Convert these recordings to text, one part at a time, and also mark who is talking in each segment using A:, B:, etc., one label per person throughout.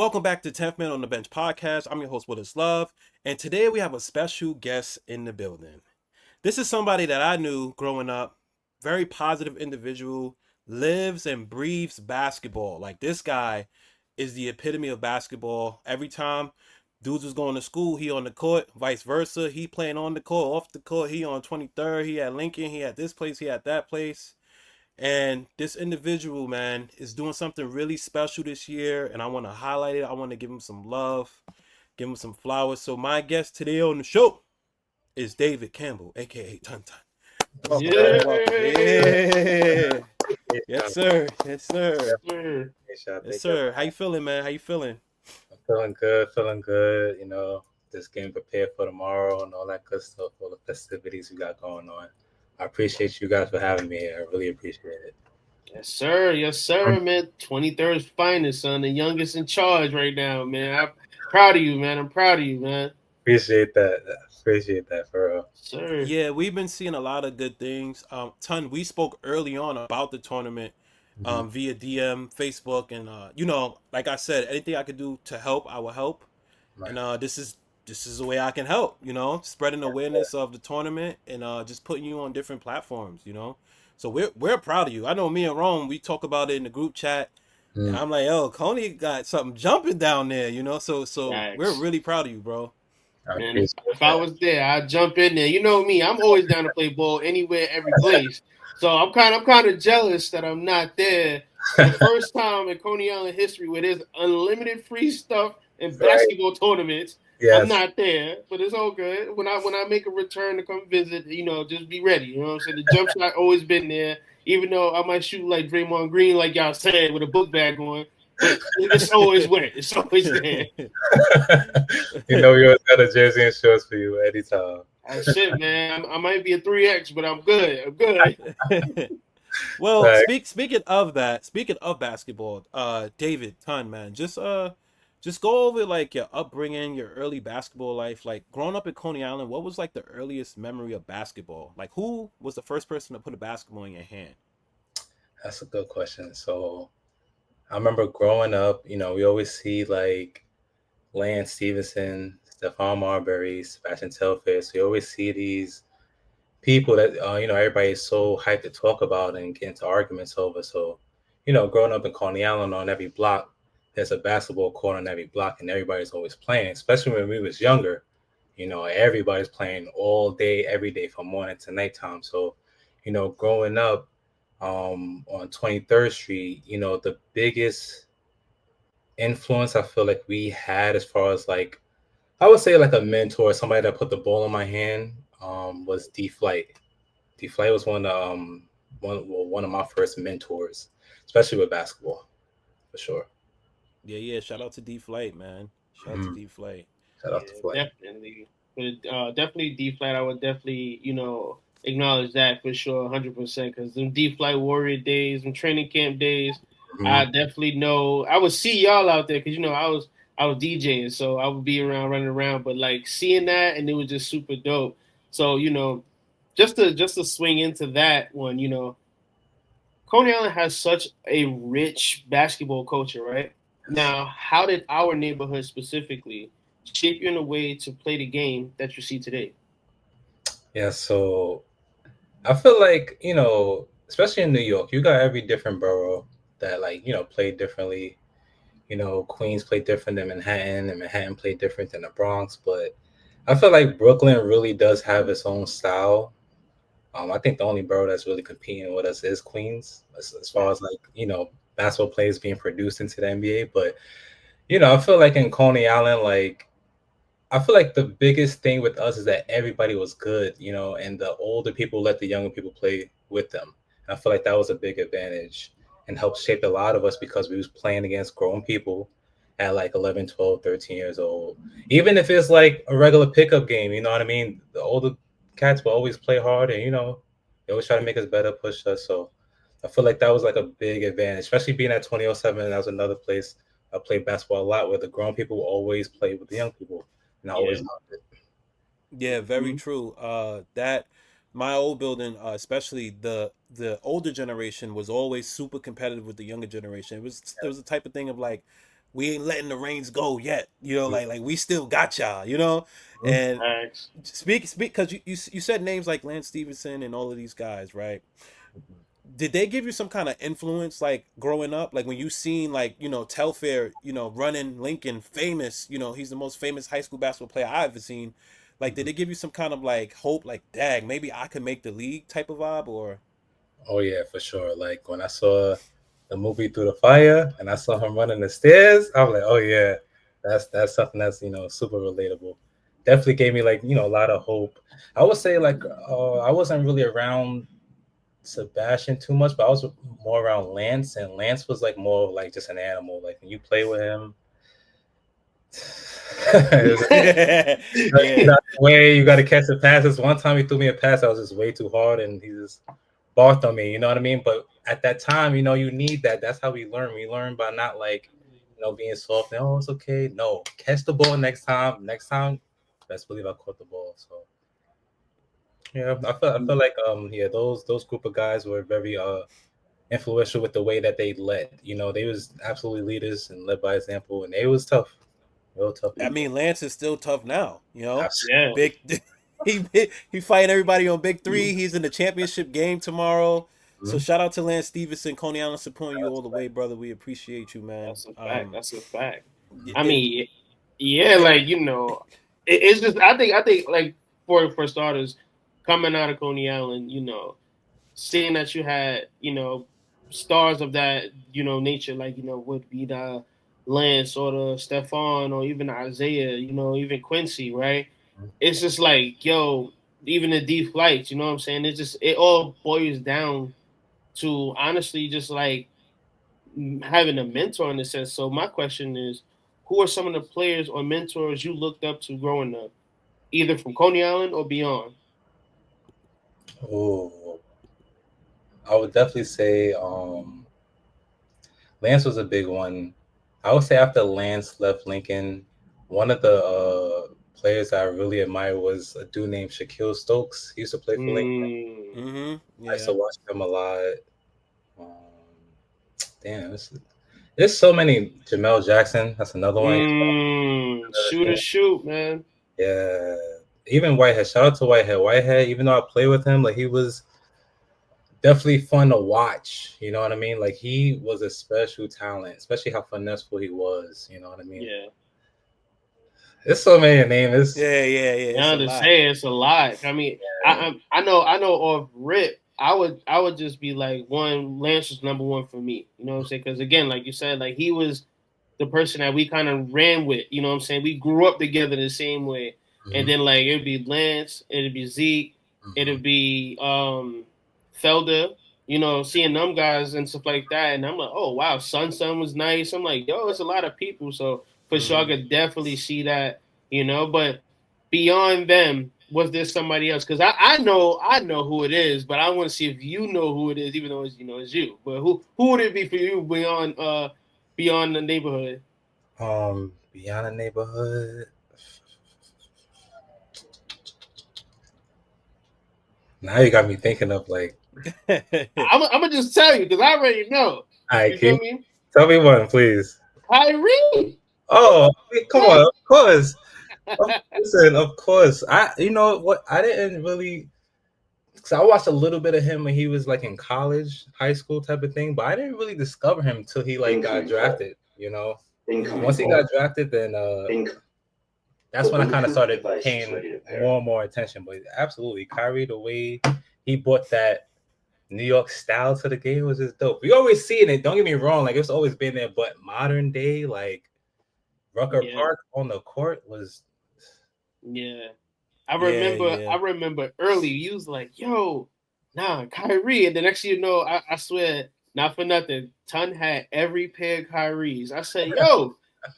A: welcome back to 10th Man on the Bench podcast. I'm your host, Willis Love, and today we have a special guest in the building. This is somebody that I knew growing up, very positive individual, lives and breathes basketball. Like this guy is the epitome of basketball. Every time dudes was going to school, he on the court, vice versa. He playing on the court, off the court, he on 23rd, he at Lincoln, he at this place, he at that place. And this individual, man, is doing something really special this year, and I want to highlight it. I want to give him some love, give him some flowers. So my guest today on the show is David Campbell, aka Tun Tun. Welcome,
B: Yeah.
A: man. Welcome. Yeah. Yes,
B: Yeah.
A: sir. Yes, sir.
B: Mm.
A: Yes, sir. How you feeling, man? How you feeling?
B: I'm feeling good, feeling good. Just getting prepared for tomorrow and all that good stuff, all the festivities we got going on. I appreciate you guys for having me here. I really appreciate it.
C: Yes, sir. Yes, sir, man. 23rd's finest, son. The youngest in charge right now, man. I'm proud of you, man. I'm proud of you, man.
B: Appreciate that. Appreciate that for real.
C: Sir.
A: Yeah, we've been seeing a lot of good things. Ton, we spoke early on about the tournament via DM, Facebook, and like I said, anything I could do to help, I will help.
B: Right.
A: And this is the way I can help, spreading awareness of the tournament and just putting you on different platforms. So we're proud of you. I know me and Rome, we talk about it in the group chat, and I'm like, yo, Coney got something jumping down there. So we're
C: Thanks.
A: really proud of you, bro.
C: Man, if I was there, I'd jump in there. You know me, I'm always down to play ball anywhere, every place. So I'm kind of jealous that I'm not there. The first time in Coney Island history where there's unlimited free stuff and basketball tournaments.
B: Yes.
C: I'm not there, but it's all good. When I make a return to come visit, just be ready. You know what I'm saying? The jump shot always been there, even though I might shoot like Draymond Green, like y'all said, with a book bag on. But it's always wet. It's always there.
B: We always got a jersey and shorts for you anytime.
C: That's it, man. I might be a 3X, but I'm good. I'm good.
A: Well,
B: Right.
A: speaking of that, speaking of basketball, David Ton, man, just go over like your upbringing, your early basketball life. Like growing up in Coney Island, what was like the earliest memory of basketball? Like who was the first person to put a basketball in your hand?
B: That's a good question. So I remember growing up, we always see like Lance Stevenson, Stephon Marbury, Sebastian Telfair. So you always see these people that everybody is so hyped to talk about and get into arguments over. So, growing up in Coney Island, on every block, there's a basketball court on every block, and everybody's always playing. Especially when we was younger, everybody's playing all day, every day, from morning to nighttime. So, growing up on 23rd Street, the biggest influence I feel like we had as far as like I would say like a mentor, somebody that put the ball in my hand, was D Flight. D Flight was one of my first mentors, especially with basketball, for sure.
A: Yeah. Shout out to D Flight, man. Shout out to
B: Mhm.
A: D Flight.
B: Shout out to Flight.
C: Definitely. But definitely D flat. I would definitely, acknowledge that for sure, 100%. Because them D flight warrior days, them training camp days, I
B: Mhm.
C: definitely know. I would see y'all out there because I was DJing, so I would be around running around. But like seeing that, and it was just super dope. So just to swing into that one, Coney Island has such a rich basketball culture, right? Now, how did our neighborhood specifically shape you in a way to play the game that you see today?
B: Yeah, so I feel like, especially in New York, you got every different borough that like, play differently. Queens play different than Manhattan, and Manhattan play different than the Bronx. But I feel like Brooklyn really does have its own style. I think the only borough that's really competing with us is Queens, as far as like basketball players being produced into the NBA. But I feel like in Coney Island, like I feel like the biggest thing with us is that everybody was good, and the older people let the younger people play with them. And I feel like that was a big advantage and helped shape a lot of us because we was playing against grown people at like 11, 12, 13 years old. Even if it's like a regular pickup game, you know what I mean? The older cats will always play hard and, they always try to make us better, push us. So I feel like that was like a big advantage, especially being at 2007. That was another place I played basketball a lot where the grown people always play with the young people. And I always
C: Yeah.
B: loved it.
A: Yeah, very
C: Mhm.
A: true. That my old building, especially the older generation, was always super competitive with the younger generation. It was the type of thing of like we ain't letting the reins go yet. You know, like we still got y'all. You know, and
C: Thanks.
A: speak because you said names like Lance Stevenson and all of these guys, right? Did they give you some kind of influence like growing up, like when you seen like Telfair running Lincoln, famous, he's the most famous high school basketball player I've ever seen, like did they give you some kind of like hope, like dag maybe I could make the league type of vibe? Or
B: Oh yeah, for sure. Like when I saw the movie Through the Fire and I saw him running the stairs, I was like, oh yeah, that's something that's super relatable. Definitely gave me like a lot of hope. I would say like I wasn't really around Sebastian too much, but I was more around Lance, and Lance was like more like just an animal. Like when you play with him,
A: yeah,
B: you got to catch the passes. One time he threw me a pass, I was just way too hard, and he just barked on me. You know what I mean? But at that time, you need that. That's how we learn. We learn by not like being soft. And, oh, it's okay. No, catch the ball next time. Next time, best believe I caught the ball. So. Yeah, I feel like those group of guys were very influential with the way that they led. They was absolutely leaders and led by example, and they was tough, real tough
A: I
B: people.
A: mean Lance is still tough now,
C: Yeah.
A: big he fighting everybody on Big Three. He's in the championship game tomorrow. So shout out to Lance Stevenson, Coney Island, supporting you all the way, brother. We appreciate you, man.
C: That's a fact. That's a fact. I
A: And
C: mean, yeah, like it's just I think like for starters, coming out of Coney Island, seeing that you had stars of that nature, like would be the Lance or the Stefan or even Isaiah, even Quincy, right? It's just like even the D flights, you know what I'm saying? It all boils down to honestly just like having a mentor in a sense. So my question is, who are some of the players or mentors you looked up to growing up, either from Coney Island or beyond?
B: Oh, I would definitely say Lance was a big one. I would say after Lance left Lincoln, one of the players I really admired was a dude named Shaquille Stokes. He used to play for Lincoln. I used
A: yeah,
B: to watch him a lot. Um, damn, there's so many. Jamel Jackson, that's another one.
C: Shoot, man.
B: Yeah, even Whitehead. Shout out to Whitehead. Whitehead, even though I play with him, like he was definitely fun to watch. You know what I mean? Like he was a special talent, especially how finesseful he was. You know what I mean?
C: Yeah.
B: There's so many names.
A: yeah.
C: I understand it's a lot. I mean, I know off rip. I would just be like Lance was number one for me. You know what I'm saying? Because again, like you said, like he was the person that we kind of ran with. You know what I'm saying? We grew up together the same way. And then like it'd be Lance, it'd be Zeke, it'd be Felder, seeing them guys and stuff like that. And I'm like, oh wow, Sun was nice. I'm like, it's a lot of people. So for sure I could definitely see that, but beyond them, was there somebody else? Because I know who it is, but I want to see if you know who it is, even though it's you. But who would it be for you beyond the neighborhood?
B: Beyond the neighborhood. Now you got me thinking of like.
C: I'm gonna just tell you because I already know.
B: You
C: feel me?
B: Tell me one, please.
C: Kyrie.
B: Oh, come on, of course. Listen, of course. You know what? I didn't really, because I watched a little bit of him when he was like in college, high school type of thing, but I didn't really discover him until he like got drafted. Once he got drafted, then that's when I kind of started paying more and more attention. But absolutely, Kyrie, the way he brought that New York style to the game was just dope. We always seeing it. Don't get me wrong, like it's always been there, but modern day, like Rucker Park on the court was.
C: Yeah, I remember early. You was like, "Yo, Kyrie," and the next thing you know, I swear, not for nothing, Ton had every pair of Kyries. I said, "Yo,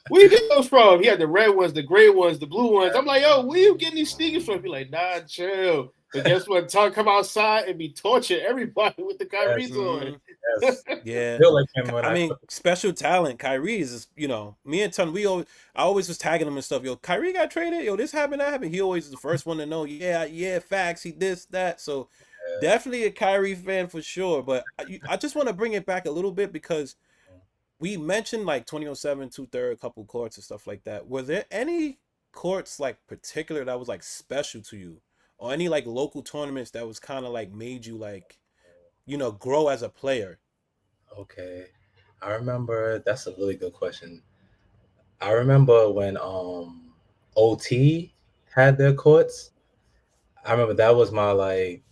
C: where you get those from?" He had the red ones, the gray ones, the blue ones. I'm like, "Yo, where you getting these sneakers from?" He like, "Nah, chill." But guess what? Ton come outside and be torturing everybody with the Kyries on.
B: Yes.
A: Yeah.
B: Feel like him
A: I mean, special talent. Kyrie is, me and Ton, I always was tagging him and stuff. Yo, Kyrie got traded. Yo, this happened, that happened. He always is the first one to know. Yeah, facts. He this, that. So definitely a Kyrie fan for sure. But I just want to bring it back a little bit because we mentioned like 2007, two-third, couple courts and stuff like that. Were there any courts like particular that was like special to you, or any like local tournaments that was kind of like made you like grow as a player?
B: Okay. I remember that's a really good question. I remember when OT had their courts. I remember that was my like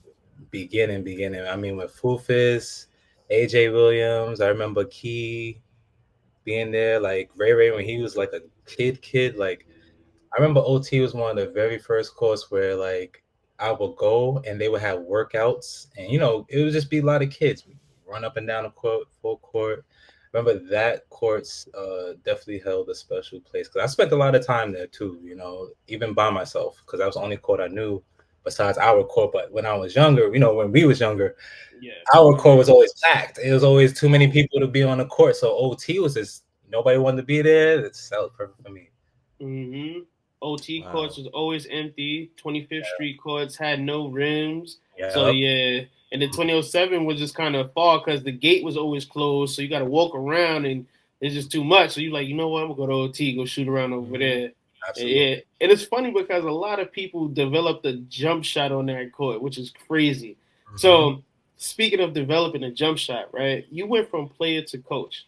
B: beginning. I mean with Fufus, AJ Williams, I remember Key being there, like Ray when he was like a kid. Like I remember OT was one of the very first courts where like I would go and they would have workouts, and it would just be a lot of kids run up and down the court, full court. Remember that courts definitely held a special place because I spent a lot of time there too. Even by myself because that was the only court I knew besides our court. But when I was younger, when we was younger,
C: Yeah.
B: our court was always packed. It was always too many people to be on the court. So OT was just nobody wanted to be there. That was perfect for me.
C: Mm-hmm. OT
A: Wow.
C: courts was always empty. 25th Street courts had no rims.
B: Yeah.
C: So yeah, and the 2007 was just kind of far because the gate was always closed. So you got to walk around and it's just too much. So you're like, you know what? I'm gonna go to OT, go shoot around over there.
B: Absolutely.
C: Yeah, and it's funny because a lot of people developed a jump shot on that court, which is crazy.
B: Mm-hmm.
C: So speaking of developing a jump shot, right? You went from player to coach,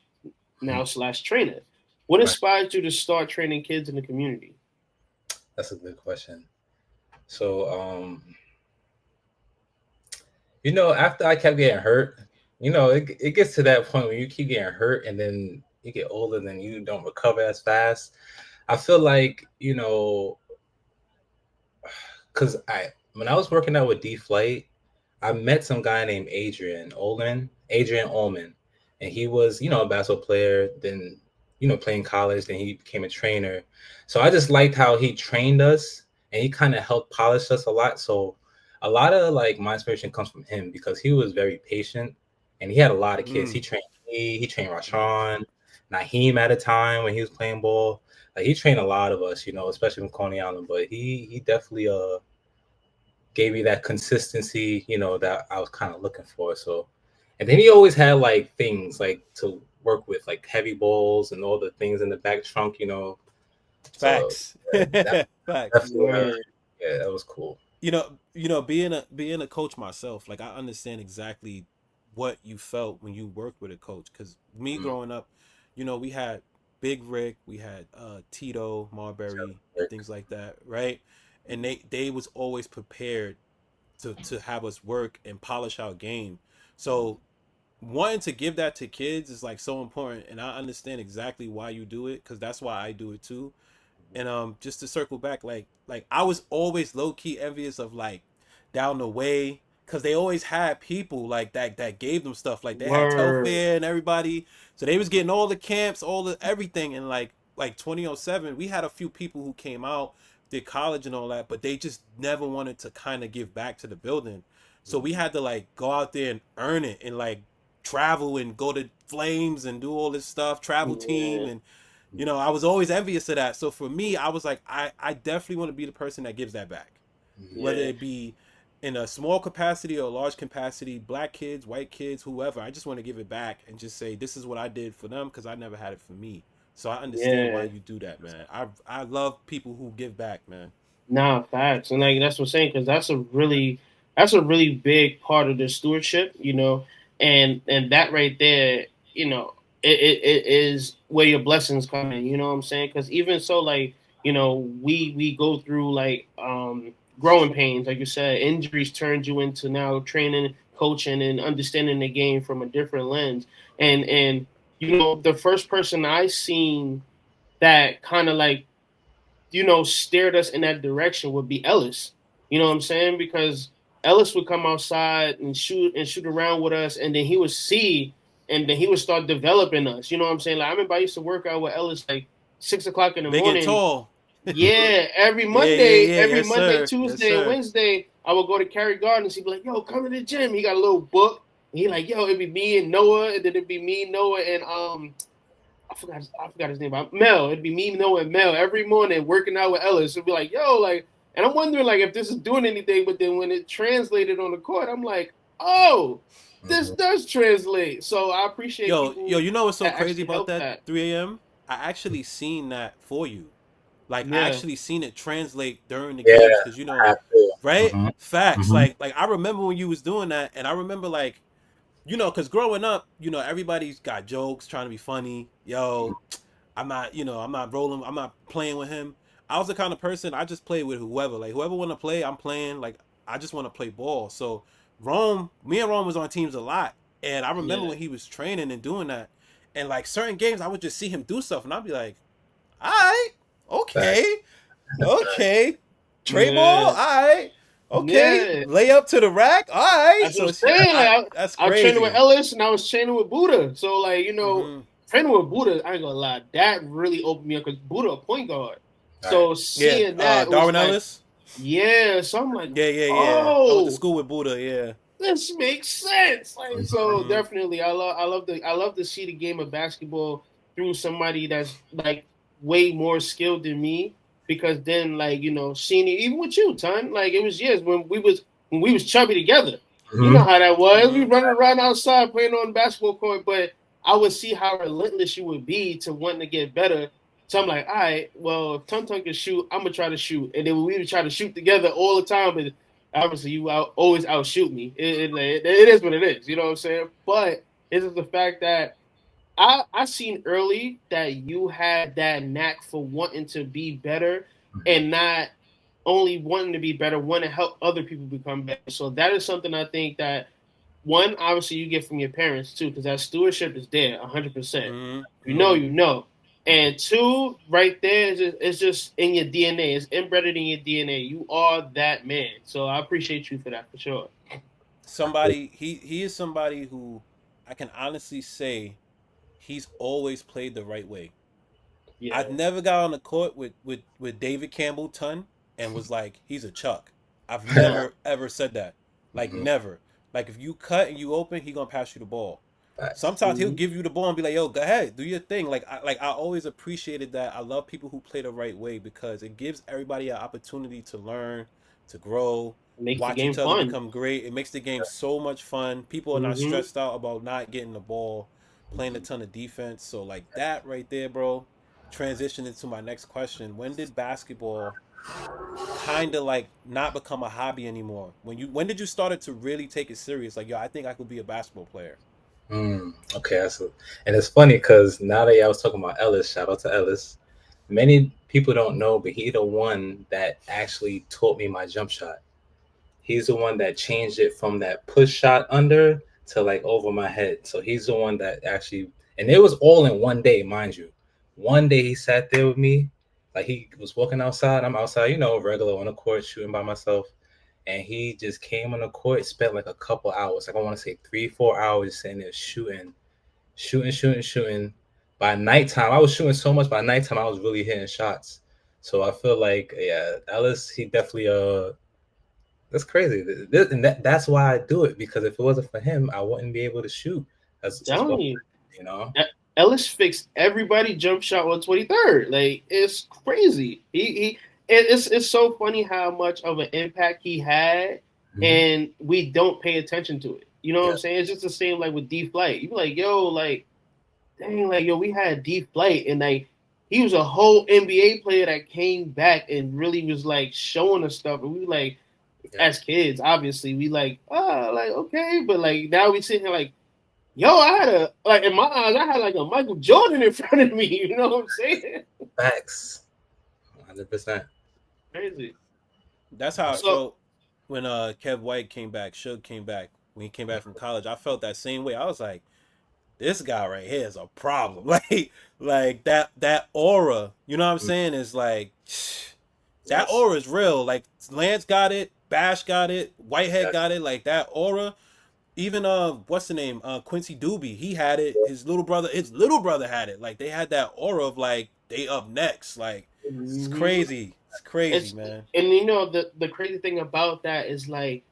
C: now / trainer. What inspired you to start training kids in the community?
B: That's a good question. So, after I kept getting hurt, it gets to that point where you keep getting hurt and then you get older and then you don't recover as fast. I feel like, because when I was working out with D Flight, I met some guy named Adrian Ullman, and he was, a basketball player, then, playing college, then he became a trainer. So I just liked how he trained us and he kind of helped polish us a lot. So a lot of like my inspiration comes from him because he was very patient and he had a lot of kids. He trained me, he trained Rashawn, Naheem at a time when he was playing ball. Like he trained a lot of us, especially from Coney Island. But he definitely gave me that consistency, that I was kind of looking for. So, and then he always had like things like to work with, like heavy balls and all the things in the back trunk,
A: Facts.
B: So,
A: Facts.
B: Yeah, that was cool.
A: Being a coach myself, like I understand exactly what you felt when you worked with a coach. Because me growing up, we had Big Rick, we had Tito Marbury, and things like that, right? And they was always prepared to have us work and polish our game. So wanting to give that to kids is like so important, and I understand exactly why you do it because that's why I do it too. And just to circle back, like I was always low key envious of like down the way because they always had people like that gave them stuff. Like they had Telfair and everybody, so they was getting all the camps, all the everything. And like 2007, we had a few people who came out, did college and all that, but they just never wanted to kind of give back to the building. So we had to like go out there and earn it and like travel and go to Flames and do all this stuff, travel team and I was always envious of that. So for me, I was like, I definitely want to be the person that gives that back. Whether it be in a small capacity or a large capacity, black kids, white kids, whoever. I just want to give it back and just say, this is what I did for them because I never had it for me. So I understand why you do that, man. I love people who give back, man.
C: Nah, facts, and like that's what I'm saying because that's a really big part of the stewardship, and that right there, it is where your blessings come in. You know what I'm saying? Because even so, like we go through like growing pains, like you said, injuries turned you into now training, coaching, and understanding the game from a different lens. And the first person I seen that kind of like steered us in that direction would be Ellis. You know what I'm saying? Because Ellis would come outside and shoot around with us, and then he would see, and then he would start developing us. You know what I'm saying? Like I remember I used to work out with Ellis like 6 o'clock in the
A: Big and
C: morning.
A: tall.
C: Yeah, every Monday,
A: Yes,
C: Monday,
A: sir.
C: Tuesday,
A: Yes,
C: and Wednesday, I would go to Cary Gardens. He'd be like, "Yo, come to the gym." He got a little book. And he like, "Yo, it'd be me and Noah, and then it'd be me, Noah, and I forgot his name. Mel. It'd be me, Noah, and Mel every morning working out with Ellis. It'd be like, yo, like, and I'm wondering like if this is doing anything. But then when it translated on the court, I'm like, oh, this does translate. So I appreciate people.
A: You know what's so
C: that
A: crazy
C: actually
A: about
C: help
A: that 3 a.m.? I actually seen that for you. Like I
C: Yeah,
A: actually seen it translate during the
B: Yeah,
A: games because
B: I have to.
A: right? Facts.
B: Mm-hmm.
A: Like I remember when you was doing that, and I remember like because growing up, everybody's got jokes trying to be funny. Yo, I'm not rolling, I'm not playing with him. I was the kind of person I just play with whoever. Like whoever want to play, I'm playing. Like I just want to play ball. So me and Rome was on teams a lot, and I remember
C: yeah,
A: when he was training and doing that, and like certain games, I would just see him do stuff, and I'd be like, all right,
B: Fact.
A: okay, okay, tray ball,
C: yeah,
A: all right, okay,
C: yeah.
A: lay up to the rack, all right.
C: That's what
A: So
C: I'm saying.
A: that's
C: I was training with
A: crazy.
C: Ellis and I was training with Buddha. So like
A: Mm-hmm.
C: training with Buddha, I ain't gonna lie, that really opened me up because Buddha a point guard.
B: All right.
C: So
A: Yeah,
C: seeing that was
A: Darwin
C: like,
A: Ellis.
C: yeah. So I'm like,
A: Yeah. I went to
C: oh,
A: school with Buddha. Yeah.
C: this makes sense. Like so,
A: Mm-hmm.
C: definitely, I love to see the game of basketball through somebody that's like way more skilled than me. Because then, like seeing it even with you, ton, like it was years when we was chubby together. You know
B: Mm-hmm.
C: how that was. We
A: Mm-hmm.
C: running around outside playing on the basketball court, but I would see how relentless you would be to wanting to get better. So I'm like, all right, well, if Tum Tum can shoot, I'm gonna try to shoot, and then we would try to shoot together all the time. But obviously, always outshoot me. It is what it is. You know what I'm saying? But it's just the fact that I seen early that you had that knack for wanting to be better and not only wanting to be better, want to help other people become better. So that is something I think that one, obviously you get from your parents too, because that stewardship is there 100%.
A: Mm-hmm.
C: You know,
A: Mm-hmm.
C: you know. And two, right there is just in your DNA. It's embedded in your DNA. You are that man. So I appreciate you for that for sure.
A: Somebody he is somebody who I can honestly say he's always played the right way. I've
C: Yeah.
A: never got on the court with David Campbell ton and was like he's a Chuck. I've never ever said that. Like
B: Mm-hmm.
A: never. Like if you cut and you open, he gonna pass you the ball.
B: Facts.
A: Sometimes he'll
C: Mm-hmm.
A: give you the ball and be like, "Yo, go ahead, do your thing." I always appreciated that. I love people who play the right way because it gives everybody an opportunity to learn, to grow,
C: It makes the
A: watch
C: game
A: each other
C: fun.
A: become great. It makes the game so much fun. People are not
C: Mm-hmm.
A: stressed out about not getting the ball, playing a ton of defense. So like that right there, bro. Transition into my next question. When did basketball kind of like not become a hobby anymore? When did you started to really take it serious? Like, yo, I think I could be a basketball player.
B: Okay, and it's funny because now that I was talking about Ellis, shout out to Ellis. Many people don't know, but he the one that actually taught me my jump shot. He's the one that changed it from that push shot under to like over my head. So he's the one that actually, and it was all in one day, mind you. One day he sat there with me, like he was walking outside. I'm outside, regular on the court shooting by myself. And he just came on the court, spent like a couple hours, like I want to say 3, 4 hours sitting there shooting. By nighttime, I was shooting so much. By nighttime, I was really hitting shots. So I feel like, yeah, Ellis, he definitely that's crazy. That's why I do it, because if it wasn't for him, I wouldn't be able to shoot as
C: Telling
B: well.
C: you.
B: You know,
C: Ellis fixed everybody jump shot on 23rd. Like it's crazy. It's so funny how much of an impact he had,
B: Mhm.
C: and we don't pay attention to it. You know what
B: Yeah,
C: I'm saying? It's just the same like with D Flight. You be like, yo, like, dang, like yo, we had D Flight, and like he was a whole NBA player that came back and really was like showing us stuff, and we like
B: yeah.
C: as kids, obviously, we like, like okay, but like now we sitting here like, yo, I had a like in my eyes, I had like a Michael Jordan in front of me. You know what I'm saying?
B: Facts, 100%.
C: Crazy.
A: That's how I
C: So
A: felt when Kev White came back, Suge came back, when he came back from college. I felt that same way. I was like, this guy right here is a problem. Like that aura, you know what I'm
B: Mm,
A: saying? Is like that
B: yes,
A: aura is real. Like Lance got it, Bash got it, Whitehead
B: yes.
A: got it. Like that aura. Even what's the name? Quincy Doobie, he had it. His little brother had it. Like they had that aura of like they up next. Like it's
C: mhm.
A: crazy. It's crazy,
C: It's
A: man.
C: and the crazy thing about that is like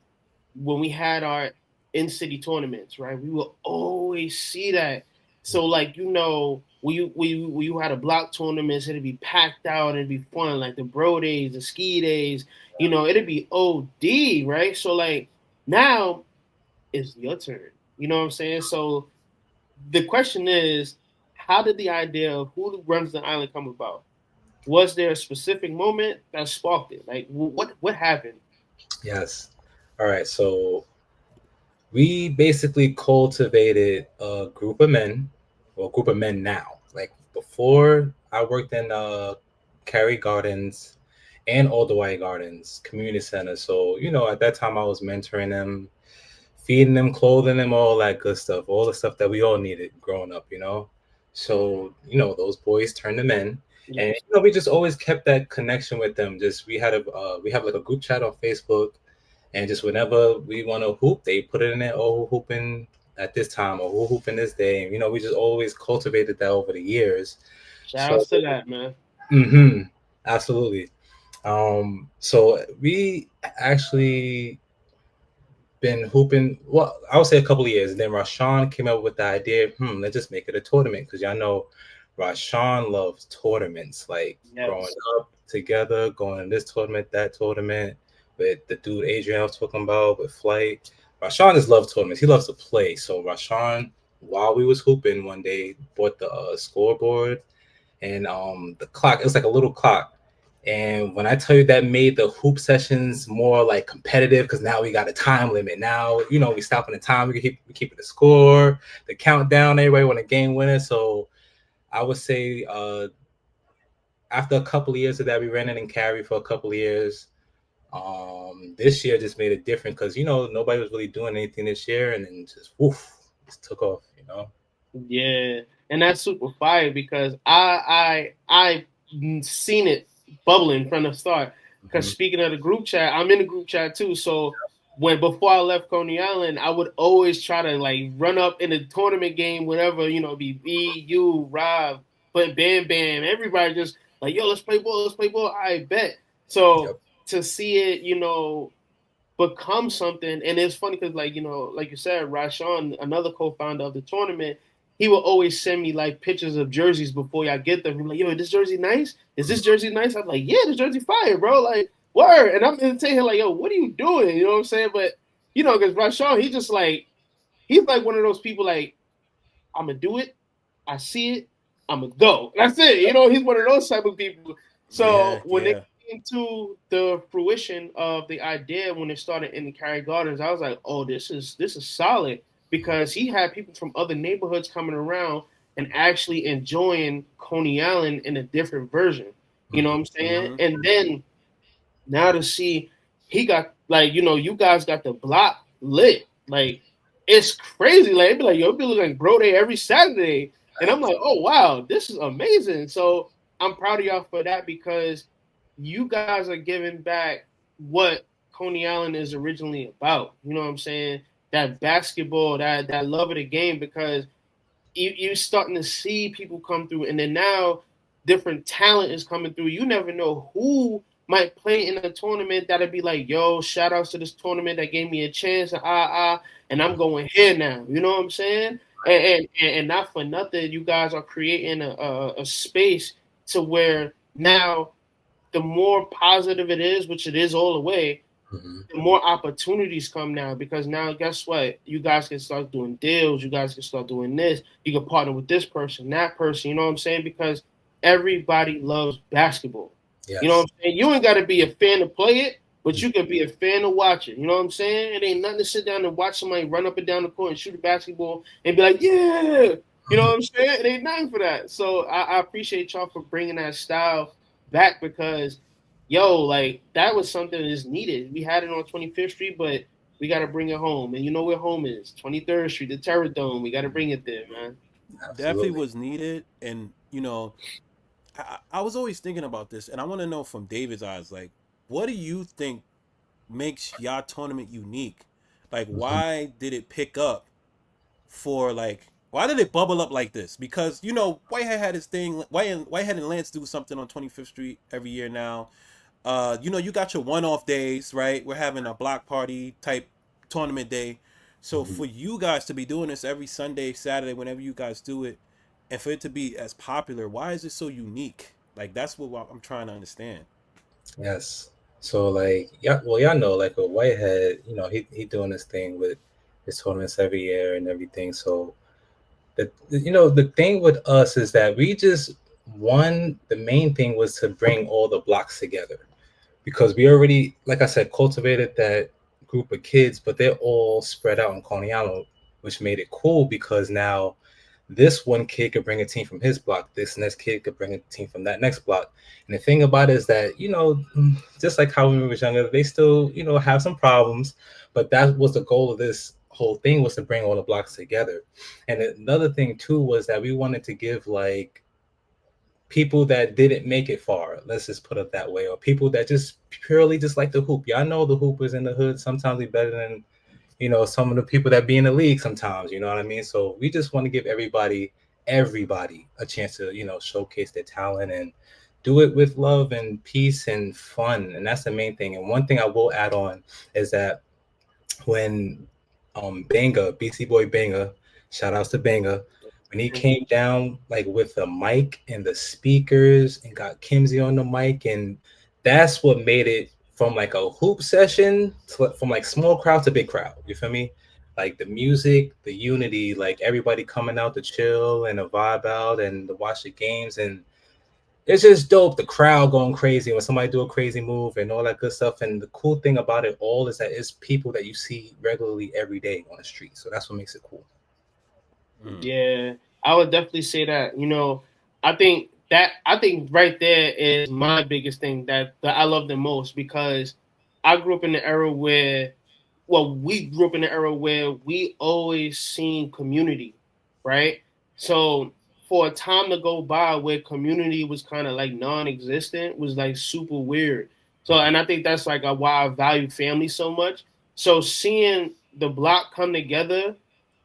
C: when we had our in city tournaments, right? We will always see that. So like when you had a block tournaments, it'd be packed out, it'd be fun, like the bro days, the ski days, it'd be OD, right? So like now it's your turn. You know what I'm saying? So the question is, how did the idea of who runs the island come about? Was there a specific moment that sparked it? Like what happened?
B: Yes. All right. So we basically cultivated a group of men, well, a group of men now. Like before, I worked in Cary Gardens and Oldaway Gardens Community Center. So at that time, I was mentoring them, feeding them, clothing them, all that good stuff, all the stuff that we all needed growing up. So those boys turned them in, and
C: Yes.
B: we just always kept that connection with them. Just we have like a group chat on Facebook, and just whenever we want to hoop, they put it in there. Oh, who hooping at this time, or who hooping this day. And, we just always cultivated that over the years.
C: Shout
B: So,
C: outs to that, man.
B: absolutely. So we actually been hooping. Well, I would say a couple of years. And then Rashawn came up with the idea. Let's just make it a tournament because y'all know Rashawn loves tournaments. Like growing
C: Yes.
B: up together, going to this tournament, that tournament with the dude Adrian I was talking about with Flight. Rashawn just loves tournaments. He loves to play. So Rashawn, while we was hooping one day, bought the scoreboard and the clock. It was like a little clock. And when I tell you that made the hoop sessions more like competitive, because now we got a time limit. Now, we stopping the time. We keeping the score, the countdown. Everybody want a game winner. So I would say after a couple of years of that, we ran it in Cary for a couple of years. This year just made it different because nobody was really doing anything this year, and then just just took off.
C: Yeah, and that's super fire because I seen it bubbling from the start. Because
B: Mhm.
C: speaking of the group chat, I'm in the group chat too. So before I left Coney Island, I would always try to like run up in the tournament game, whatever be B, you, Rob, but Bam Bam, everybody just like yo, let's play ball, let's play ball. I bet. So
B: Yep.
C: to see it, become something. And it's funny because, like you said, Rashawn, another co-founder of the tournament, he will always send me like pictures of jerseys before y'all get them. He's like, "Yo, is this jersey nice? Is this jersey nice?" I'm like, "Yeah, this jersey fire, bro." Like, word. And I'm saying, like, "Yo, what are you doing?" You know what I'm saying? But because Rashawn, he's like one of those people like, "I'm gonna do it. I see it. I'm gonna go." That's it. He's one of those type of people. So
A: Yeah,
C: when it
A: yeah.
C: came to the fruition of the idea when it started in the Cary Gardens, I was like, "Oh, this is solid," because he had people from other neighborhoods coming around and actually enjoying Coney Island in a different version. You know what I'm saying?
A: Mm-hmm.
C: And then now to see he got like you guys got the block lit like it's crazy like it'd be like yo it'd be looking like bro day every Saturday and I'm like oh wow this is amazing so I'm proud of y'all for that because you guys are giving back what Coney Island is originally about. You know what I'm saying? That basketball, that love of the game because you're starting to see people come through, and then now different talent is coming through. You never know who might play in a tournament that'll be like, yo, shout outs to this tournament that gave me a chance, and I'm going here now. You know what I'm saying? And not for nothing, you guys are creating a space to where now the more positive it is, which it is all the way,
B: Mm-hmm.
C: the more opportunities come now because now guess what? You guys can start doing deals. You guys can start doing this. You can partner with this person, that person. You know what I'm saying? Because everybody loves basketball. You know what
B: Yes.
C: I'm saying? You ain't got to be a fan to play it, but you can be a fan to watch it. You know what I'm saying? It ain't nothing to sit down and watch somebody run up and down the court and shoot a basketball and be like, yeah. You know what I'm saying? It ain't nothing for that. So I appreciate y'all for bringing that style back because yo, like that was something that is needed. We had it on 25th Street, but we got to bring it home. And you know where home is? 23rd Street, the Terror Dome. We got to bring it there, man.
A: Definitely
B: Absolutely.
A: was needed. And, I was always thinking about this, and I want to know from David's eyes, like, what do you think makes y'all tournament unique? Like,
B: Mhm.
A: why did it pick up for like? Why did it bubble up like this? Because Whitehead had his thing. Whitehead and Lance do something on 25th Street every year now. You got your one-off days, right? We're having a block party type tournament day. So
B: Mhm.
A: for you guys to be doing this every Sunday, Saturday, whenever you guys do it, and for it to be as popular, why is it so unique? Like that's what I'm trying to understand.
B: Yes. So like yeah, well y'all know like with Whitehead, he doing this thing with his tournaments every year and everything. So the thing with us is that we just the main thing was to bring all the blocks together because we already, like I said, cultivated that group of kids, but they're all spread out in Coney Island, which made it cool because now this one kid could bring a team from his block, this next kid could bring a team from that next block. And the thing about it is that, just like how when we were younger, they still, have some problems, but that was the goal of this whole thing was to bring all the blocks together. And another thing too was that we wanted to give like people that didn't make it far, let's just put it that way, or people that just purely just like the hoop. Y'all know the hoopers in the hood sometimes be better than some of the people that be in the league sometimes, you know what I mean? So we just want to give everybody a chance to, showcase their talent and do it with love and peace and fun. And that's the main thing. And one thing I will add on is that when Banga, BC Boy Banga, shout outs to Banga, when he came down like with the mic and the speakers and got Kimsey on the mic, and that's what made it from like a hoop session to from like small crowd to big crowd. You feel me? Like the music, the unity, like everybody coming out to chill and a vibe out and to watch the games, and it's just dope. The crowd going crazy when somebody do a crazy move and all that good stuff. And the cool thing about it all is that it's people that you see regularly every day on the street. So that's what makes it cool.
C: Yeah, I would definitely say that. I think right there is my biggest thing that I love the most because I grew up in the era where, well, we grew up in the era where we always seen community, right? So for a time to go by where community was kind of like non-existent was like super weird. So, and I think that's like why I value family so much. So seeing the block come together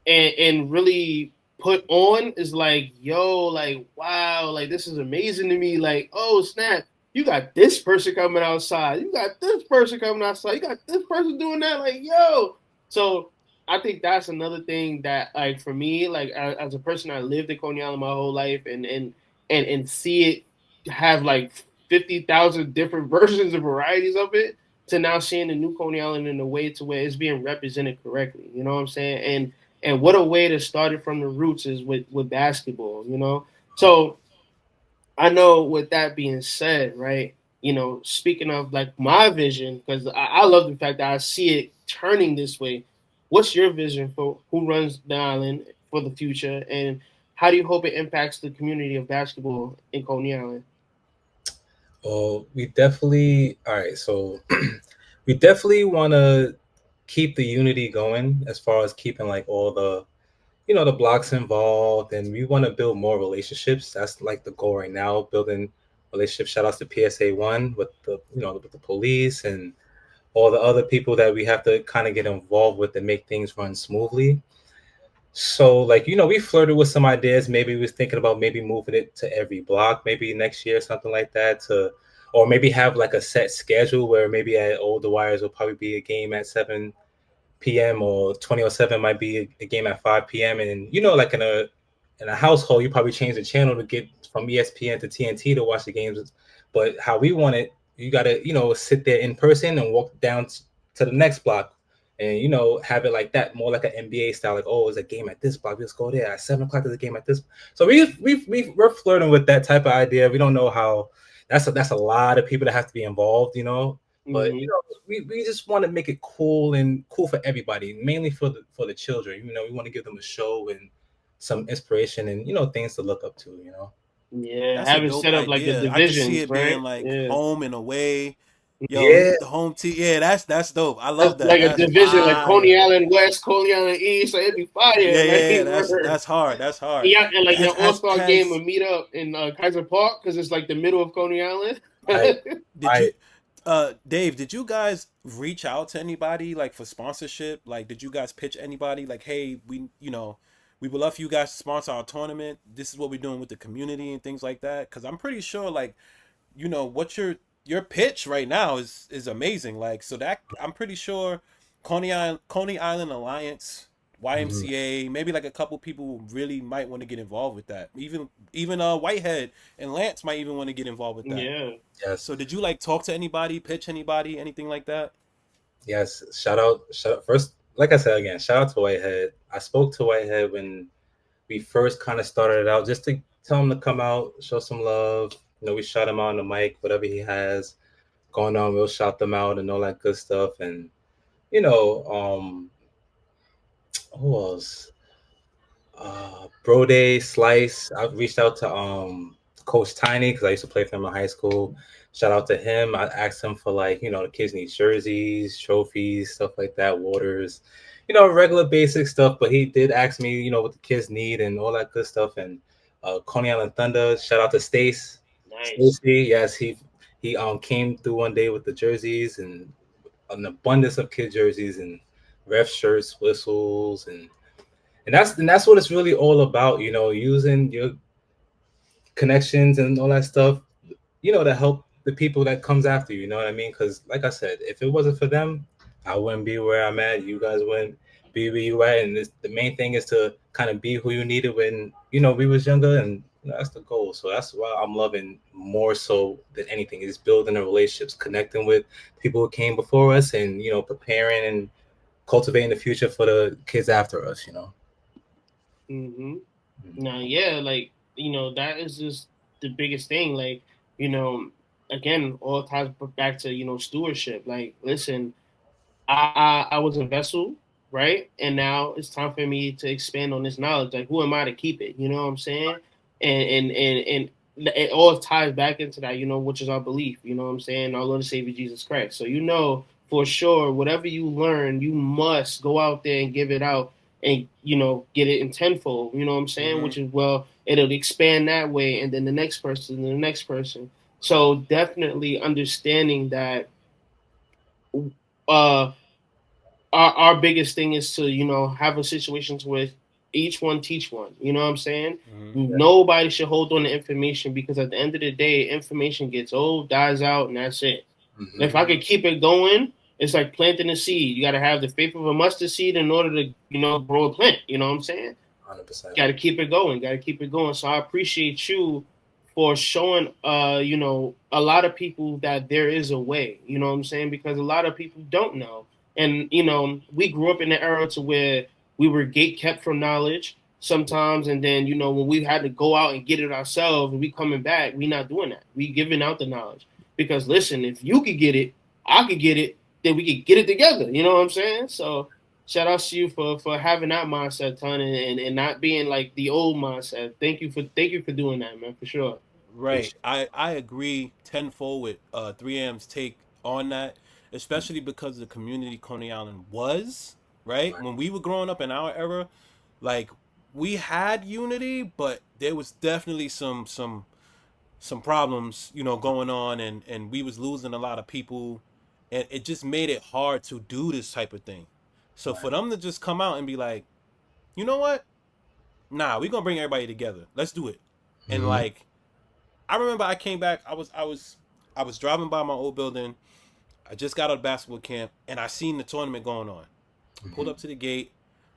C: and really put on is like, yo, like, wow, like this is amazing to me. Like, oh snap, you got this person coming outside, you got this person coming outside, you got this person doing that, like, yo. So I think that's another thing that, like, for me, like as a person that lived in Coney Island my whole life and see it have like 50,000 different versions and varieties of it to now seeing the new Coney Island in a way to where it's being represented correctly. You know what I'm saying? And what a way to start it from the roots is with basketball, you know? So I know with that being said, right, speaking of like my vision, because I love the fact that I see it turning this way. What's your vision for who runs the island for the future? And how do you hope it impacts the community of basketball in Coney Island?
B: Oh, we definitely, all right. So we definitely want to keep the unity going as far as keeping like all the blocks involved, and we want to build more relationships. That's like the goal right now, building relationships. Shout outs to PSA one with with the police and all the other people that we have to kind of get involved with to make things run smoothly. So like, we flirted with some ideas. Maybe we was thinking about maybe moving it to every block, maybe next year, something like that, or maybe have like a set schedule where maybe at Old the Wires will probably be a game at 7 p.m. or 2007 might be a game at 5 p.m. And like in a household, you probably change the channel to get from ESPN to TNT to watch the games. But how we want it, you gotta sit there in person and walk down to the next block, and have it like that, more like an NBA style. Like, oh, there's a game at this block, let's go there. At 7 o'clock, there's a game at this. So we're flirting with that type of idea. We don't know how. That's a lot of people that have to be involved, but
C: Mm-hmm.
B: we just want to make it cool and cool for everybody, mainly for the children. We want to give them a show and some inspiration and things to look up to.
C: Yeah,
A: That's a
C: having
A: dope
C: set up like the
A: idea. I could see
C: divisions,
A: it being
C: right?
A: like
C: Yeah.
A: home and away. Yo,
B: Yeah,
A: the home team. Yeah, that's dope. I
C: That's
A: love that.
C: like a
A: That's
C: division, like Coney
A: fire.
C: Island West, Coney Island East. So it'd be fire.
A: Yeah,
C: Like,
A: yeah, yeah. That's
C: word.
A: that's hard. That's hard.
C: Yeah, and like the
A: Has
C: All
A: has
C: Star game
A: has
C: would meet up in Kaiser Park because it's like the middle of Coney Island.
B: I
A: did
B: I
A: you Dave, did you guys reach out to anybody like for sponsorship? Like did you guys pitch anybody like, hey, we would love for you guys to sponsor our tournament. This is what we're doing with the community and things like that. Cause I'm pretty sure like, what your pitch right now is amazing. Like so that I'm pretty sure Coney Island Alliance,
B: mhm.
A: YMCA, maybe like a couple people really might want to get involved with that. Even Whitehead and Lance might even want to get involved with that.
C: Yeah.
B: Yes,
A: So did you like talk to anybody, pitch anybody, anything like that?
B: yes. Shout out. First, like I said again, shout out to Whitehead. I spoke to Whitehead when we first kind of started it out, just to tell him to come out, show some love. You know, we shout him out on the mic, whatever he has going on, we'll shout them out and all that good stuff. And you know, who else? Brode Slice. I reached out to Coach Tiny because I used to play for him in high school. Shout out to him. I asked him for, like, the kids need jerseys, trophies, stuff like that, waters, regular basic stuff. But he did ask me, what the kids need and all that good stuff. And Coney Island Thunder. Shout out to Stace.
C: Nice.
B: Stacey, yes, he came through one day with the jerseys and an abundance of kid jerseys and ref shirts, whistles, and that's what it's really all about, using your connections and all that stuff, to help the people that comes after you. You know what I mean? Because, like I said, if it wasn't for them, I wouldn't be where I'm at. You guys wouldn't be where you at. And the main thing is to kind of be who you needed when we was younger, and that's the goal. So that's why I'm loving more so than anything is building the relationships, connecting with people who came before us, and preparing and cultivating the future for the kids after us.
C: Mm-hmm. Now, yeah, like, that is just the biggest thing. Like, you know, again, all ties back to, stewardship. Like, listen, I was a vessel, right? And now it's time for me to expand on this knowledge. Like, who am I to keep it? You know what I'm saying? And it all ties back into that, which is our belief. You know what I'm saying? Our Lord and Savior Jesus Christ. So for sure, whatever you learn, you must go out there and give it out and get it in tenfold. You know what I'm saying?
A: Mm-hmm.
C: Which is, well, it'll expand that way, and then the next person, and the next person. So definitely understanding that. Uh, our biggest thing is to have a situations with each one teach one. You know what I'm saying?
A: Mm-hmm.
C: Nobody should hold on to information, because at the end of the day, information gets old, dies out, and that's it.
B: Mm-hmm.
C: If I could keep it going, it's like planting a seed. You got to have the faith of a mustard seed in order to grow a plant. You know what I'm saying?
B: 100%.
C: Got to keep it going. Got to keep it going. So I appreciate you for showing a lot of people that there is a way. You know what I'm saying? Because a lot of people don't know. And we grew up in the era to where we were gate kept from knowledge sometimes, and then when we had to go out and get it ourselves, and we coming back, we not doing that. We giving out the knowledge, because listen, if you could get it, I could get it, then we could get it together. You know what I'm saying? So shout out to you for having that mindset, ton, and not being like the old mindset. Thank you for doing that, man, for sure.
A: Right. I agree tenfold with 3M's take on that, especially because the community Coney Island was, right? When we were growing up in our era, like, we had unity, but there was definitely some problems, going on, and we was losing a lot of people, and it just made it hard to do this type of thing. So for them to just come out and be like, you know what? Nah, we gonna bring everybody together. Let's do it. And
B: Mm-hmm.
A: like, I remember I came back. I was driving by my old building. I just got out of basketball camp, and I seen the tournament going on. Pulled up to the gate.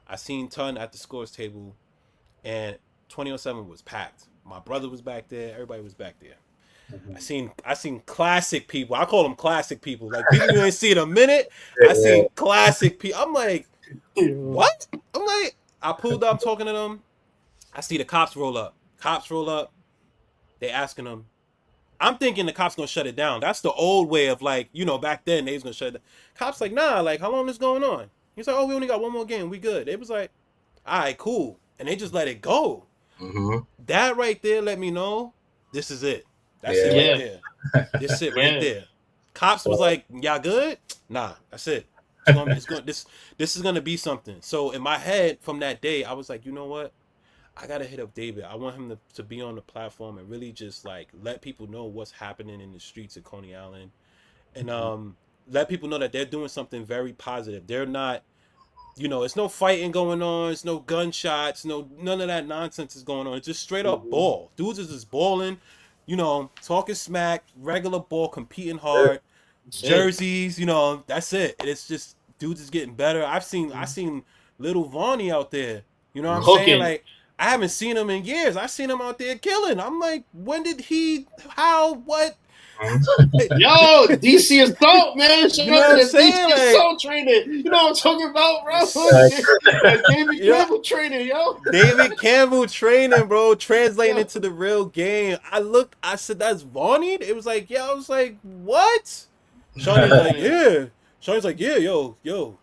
A: I seen Ton at the scores table, and 2007 was packed. My brother was back there. Everybody was back there. I seen classic people. I call them classic people. Like, people you ain't see in a minute. I
B: Yeah.
A: seen classic people. I'm like,
C: Yeah.
A: what? I'm like, I pulled up talking to them. I see the cops roll up. Cops roll up. They asking them. I'm thinking the cops gonna shut it down. That's the old way of, like, back then they was gonna shut it down. Cops like, nah, like, how long is going on? He's like, oh, we only got one more game. We good. It was like, all right, cool. And they just let it go.
B: Mm-hmm.
A: That right there let me know this is it. That's it
B: Yeah.
A: right there. This it right there. Cops was like, y'all good? Nah, that's it. This is gonna be something. So in my head from that day, I was like, you know what? I gotta hit up David. I want him to be on the platform and really just, like, let people know what's happening in the streets of Coney Island, and let people know that they're doing something very positive. They're not, it's no fighting going on. It's no gunshots. None of that nonsense is going on. It's just straight up
C: Mhm.
A: ball. Dudes is just balling, talking smack, regular ball, competing hard,
C: That's it.
A: jerseys. That's it. It's just dudes is getting better. I seen little Vonnie out there. You know what I'm saying?
C: Cooking.
A: Like, I haven't seen him in years. I seen him out there killing. I'm like, when did he? How? What?
C: Yo, DC Assault, man. Shout
A: You know
C: out
A: what
C: to
A: I'm
C: the
A: saying?
C: DC
A: Like,
C: Assault training. You know what I'm talking about, bro? That David
A: you know,
C: Campbell training, yo.
A: David Campbell training, bro, translating into the real game. I said, that's Vonnie? It was like, yeah, I was like, what? Shawnee's like,
C: Man.
A: yeah. Shawnee's like, yeah, yo,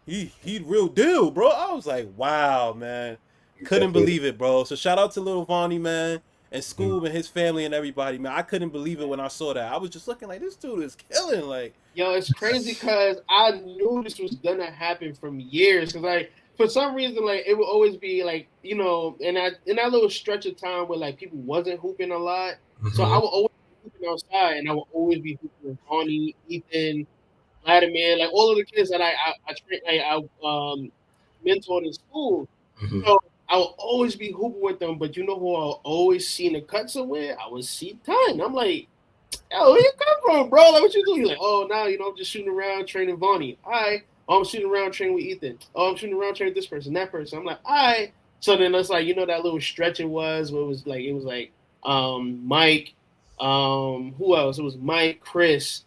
A: he real deal, bro. I was like, wow, man. Couldn't believe it, bro. So shout out to little Vonnie, man, and Scoob and his family and everybody, man. I couldn't believe it when I saw that. I was just looking like, this dude is killing, like.
C: Yo, it's crazy because I knew this was gonna happen from years. Cause like for some reason, like it would always be like in that little stretch of time where like people wasn't hooping a lot, so I would always be hooping outside, and I would always be hooping with Bonnie, Ethan, Vladimir, like all of the kids that I mentored in school. So I will always be hooping with them. But you know who I'll always see in the cuts with? I would see Time. I'm like, yo, where you come from, bro? Like, what you do? He's like, oh, now, I'm just shooting around training Vonnie. All right. Oh, I'm shooting around training with Ethan. Oh, I'm shooting around training with this person, that person. I'm like, all right. So then it's like, that little stretch it was where it was like Mike, who else? It was Mike, Chris,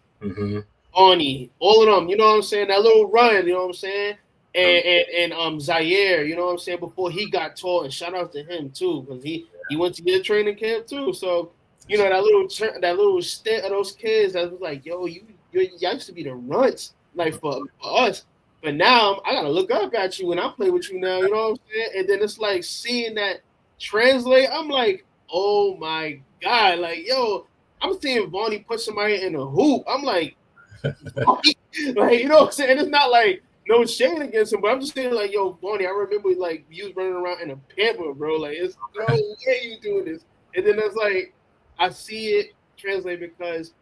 C: Vonnie, all of them, you know what I'm saying? That little run, you know what I'm saying? And Zaire, you know what I'm saying, before he got taught, and shout out to him too, because he went to get a training camp too. So that little stint of those kids that was like, yo, y'all used to be the runts, like for us. But now I gotta look up at you when I play with you now, you know what I'm saying? And then it's like seeing that translate, I'm like, oh my God, like, yo, I'm seeing Vonnie put somebody in a hoop. I'm like, like, you know what I'm saying? It's not like no shade against him, but I'm just saying, like, yo, Vonnie, I remember like you was running around in a pamper, bro. Like, it's no way you doing this. And then it's like, I see it translate because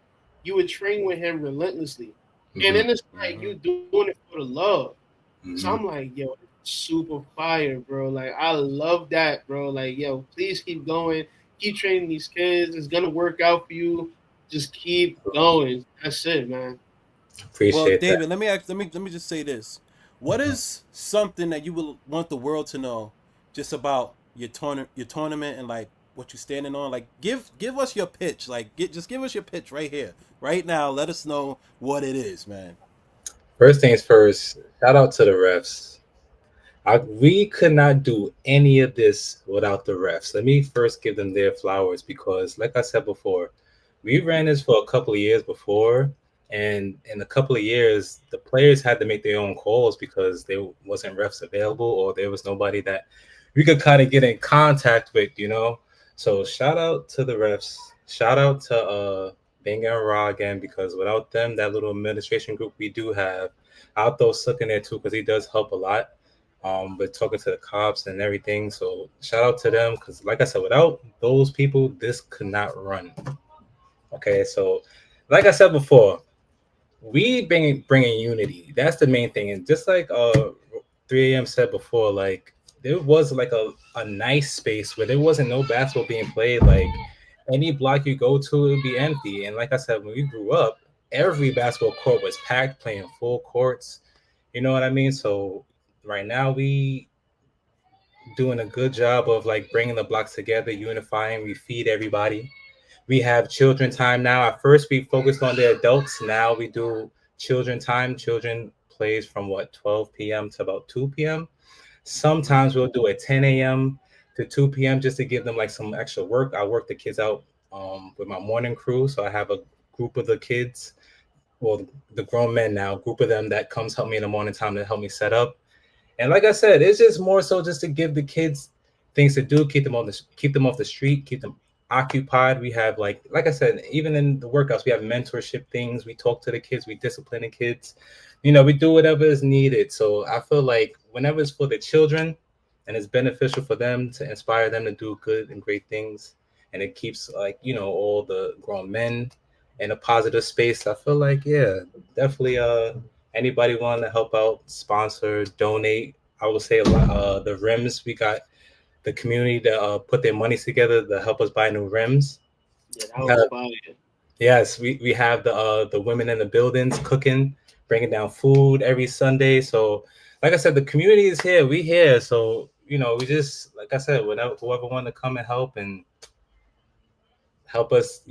C: you would train with him relentlessly. And then it's like you doing it for the love. So I'm like, yo, super fire, bro. Like, I love that, bro. Like, yo, please keep going. Keep training these kids. It's gonna work out for you. Just keep going. That's it, man.
A: Well,
B: Appreciate that.
A: David, let me just say this. What is something that you would want the world to know just about your tournament and like what you're standing on? Like give us your pitch. Like just give us your pitch right here. Right now, let us know what it is, man.
B: First things first, shout out to the refs. We could not do any of this without the refs. Let me first give them their flowers because, like I said before, we ran this for a couple of years before, and in a couple of years, the players had to make their own calls because there wasn't refs available or there was nobody that we could kind of get in contact with, So shout out to the refs. Shout out to Bang and Raw again because without them, that little administration group we do have, I'll throw Sook in there too because he does help a lot. But talking to the cops and everything. So shout out to them because, like I said, without those people, this could not run. Okay, so like I said before, we bringing unity. That's the main thing. And just like 3 a.m. said before, like there was like a nice space where there wasn't no basketball being played. Like any block you go to, it would be empty. And like I said, when we grew up, every basketball court was packed, playing full courts. You know what I mean? So right now we doing a good job of like bringing the blocks together, unifying. We feed everybody. We have children time now. At first, we focused on the adults. Now we do children time. Children plays from 12 p.m. to about 2 p.m. Sometimes we'll do it 10 a.m. to 2 p.m. just to give them like some extra work. I work the kids out with my morning crew. So I have a group of the kids, well, the grown men now, group of them that comes help me in the morning time to help me set up. And like I said, it's just more so just to give the kids things to do, keep them off the street, keep them occupied. We have like I said, even in the workouts, we have mentorship things. We talk to the kids, we discipline the kids. We do whatever is needed. So I feel like whenever it's for the children and it's beneficial for them to inspire them to do good and great things, and it keeps all the grown men in a positive space. I feel like definitely anybody want to help out, sponsor, donate. I would say a lot. The rims, we got the community that put their money together to help us buy new rims.
C: Yeah, that was fire.
B: Yes, we have the women in the buildings cooking, bringing down food every Sunday. So, like I said, the community is here. We here. So we just, like I said, whoever want to come and help us,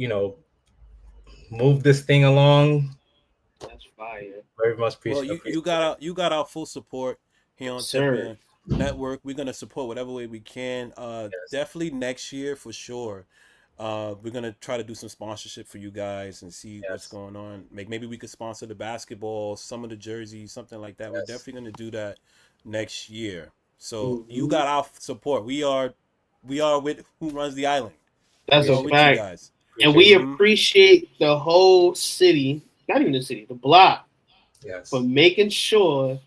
B: move this thing along.
C: That's fire.
B: Very much
A: Well,
B: appreciate.
A: you got our full support here on Tech
C: Sir.
A: Man Network. We're gonna support whatever way we can.
B: Yes,
A: Definitely next year for sure. We're gonna try to do some sponsorship for you guys and see what's
B: yes,
A: going on. Maybe we could sponsor the basketball, some of the jerseys, something like that. We're
B: yes.
A: definitely gonna do that next year. So you
C: Mhm.
A: got our support. We are with who runs the island.
C: That's
A: We
C: a
A: are
B: Appreciate,
A: with you
C: fact.
A: guys.
C: And
B: appreciate.
C: we
A: Hmm.
C: appreciate the whole city, not even the city, the block, for
B: Yes,
C: making sure,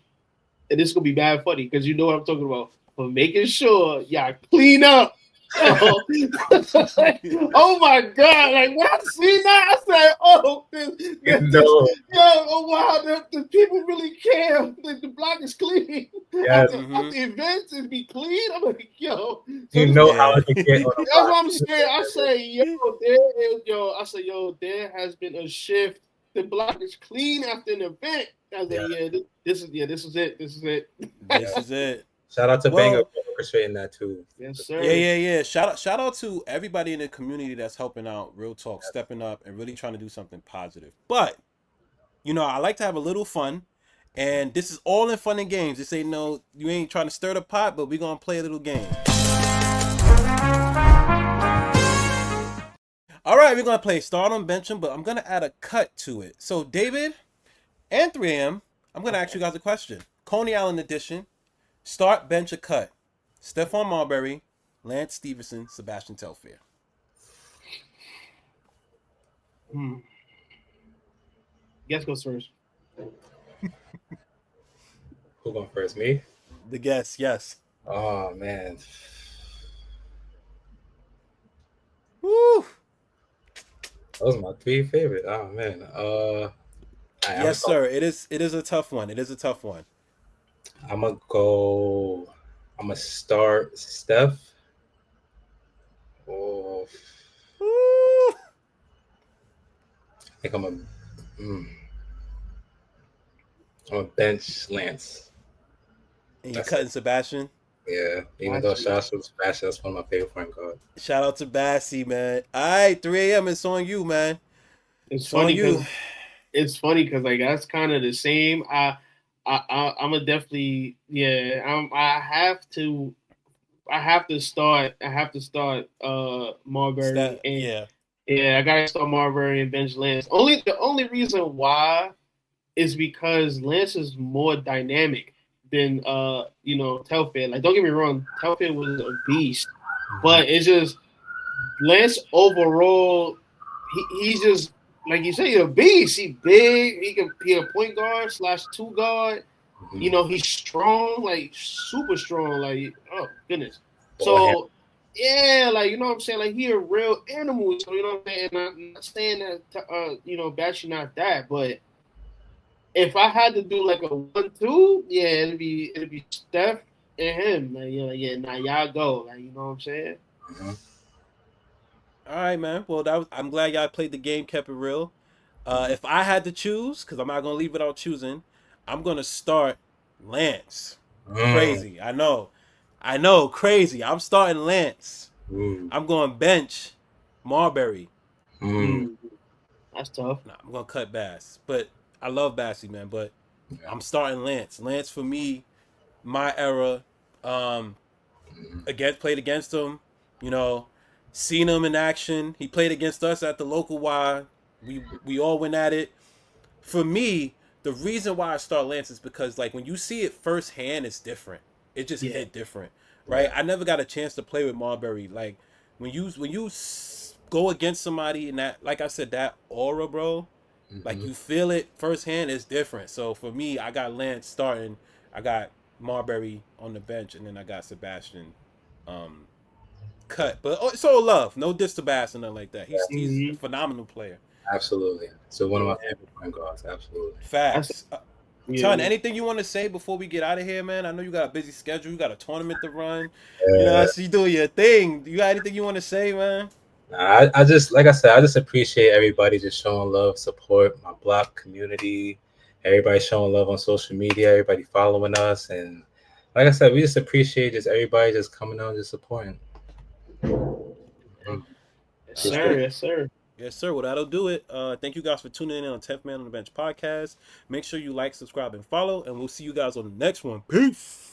C: and this is gonna be bad funny because you know what I'm talking about, for making sure y'all clean up. Yo, oh my god! Like when I see that, I say, "Oh,
B: no,
C: oh wow, the people really care. The block is clean
B: yes.
A: Hmm.
C: after events and be clean." I'm like, "Yo," so
B: You
C: this
B: know
C: is
B: how
A: Yeah.
B: it can get on the
C: that's
B: block.
C: what I'm saying. I say, there has been a shift. The block is clean after an event. I
B: Yeah,
C: say, this is it. This is it.
A: This
B: yeah.
A: is it.
B: Shout out to Banger
A: Well,
B: for orchestrating that too.
C: Yes,
A: yeah,
C: sir.
A: yeah, yeah. Shout out to everybody in the community that's helping out. Real talk,
B: Yes,
A: stepping up and really trying to do something positive. But I like to have a little fun, and this is all in fun and games. This ain't no, you ain't trying to stir the pot, but we gonna play a little game. All right, we're gonna play start on bench 'em, but I'm gonna add a cut to it. So David and 3M, I'm gonna ask
B: okay.
A: you guys a question. Coney Island edition. Start, bench, or cut. Stephon Marbury, Lance Stevenson, Sebastian Telfair.
C: Hmm. Guess goes first.
B: Who going first? Me?
A: The guess, yes.
B: Oh man.
A: Woo!
B: Those are my three favorite. Oh man. I'm
A: Yes,
B: start.
A: sir. It is. It is a tough one. It is a tough one.
B: I'm gonna go. I'm gonna start Steph. Oh,
A: Woo!
B: I think mm, I'm a bench Lance.
A: And you
B: That's it.
A: cutting Sebastian.
B: Yeah. Even though
C: Got you.
B: Shasha was Sebastian, that's one of my favorite point guards.
A: Shout out to Bassy, man. All right, 3 a.m. It's on you, man.
C: It's
A: It's on
C: funny
A: you.
C: because like that's kind of the same. I'm a definitely I have to start Marbury and
A: Yeah.
C: yeah, I gotta start Marbury and bench Lance. The only reason why is because Lance is more dynamic than Telfair. Like don't get me wrong, Telfair was a beast,
B: Mhm.
C: but it's just Lance overall, he's just like you say, he's a beast. He big. He a point guard slash two guard.
B: Mhm.
C: He's strong, like super strong. Like oh goodness.
B: Ball hand.
C: So yeah, like you know what I'm saying. Like he a real animal. So you know what I'm saying. And I'm not saying that Bashy not that, but if I had to do like a 1-2, yeah, it'd be Steph and him. Like yeah, now y'all go. Like you know what I'm saying.
B: Mhm.
A: All right, man. Well, I'm glad y'all played the game, kept it real.
B: Mhm.
A: If I had to choose, because I'm not gonna leave without choosing, I'm gonna start Lance.
B: Mm.
A: Crazy, I know, crazy. I'm starting Lance.
B: Mm.
A: I'm going bench Marbury.
B: Mm.
C: Mm, that's tough.
A: Nah, I'm gonna cut Bass, but I love Bassy, man. But
B: Yeah.
A: I'm starting Lance. Lance for me, my era.
B: Mhm.
A: Played against him. You know, seen him in action. He played against us at the local Y. We all went at it. For me, the reason why I start Lance is because like when you see it firsthand, it's different. It just
C: Yeah.
A: hit different, right?
B: Yeah.
A: I never got a chance to play with Marbury. Like go against somebody in that, like I said, that aura, bro. Like
B: Mhm.
A: you feel it firsthand, it's different. So for me, I got Lance starting. I got Marbury on the bench, and then I got Sebastian um, cut. But it's all love. No diss to Bass or nothing like that. He's a
C: Hmm.
A: phenomenal player.
B: Absolutely. So one of my
C: Yeah.
B: favorite point guards. Absolutely.
C: That's
A: Facts. Ton,
C: yeah.
A: anything you want to say before we get out of here, man? I know you got a busy schedule. You got a tournament to run.
B: Uh,
A: I see you doing your thing. You got anything you want to say, man?
B: I just like I said, I just appreciate everybody just showing love, support my block community, everybody showing love on social media, everybody following us, and like I said, we just appreciate just everybody just coming out and just supporting. Mm,
C: Yes,
A: All
B: appreciate
C: sir.
A: right.
B: it.
C: Yes, sir.
A: Yes, sir. Well, that'll do it. Thank you guys for tuning in on 10th Man on the Bench podcast. Make sure you like, subscribe, and follow, and we'll see you guys on the next one. Peace.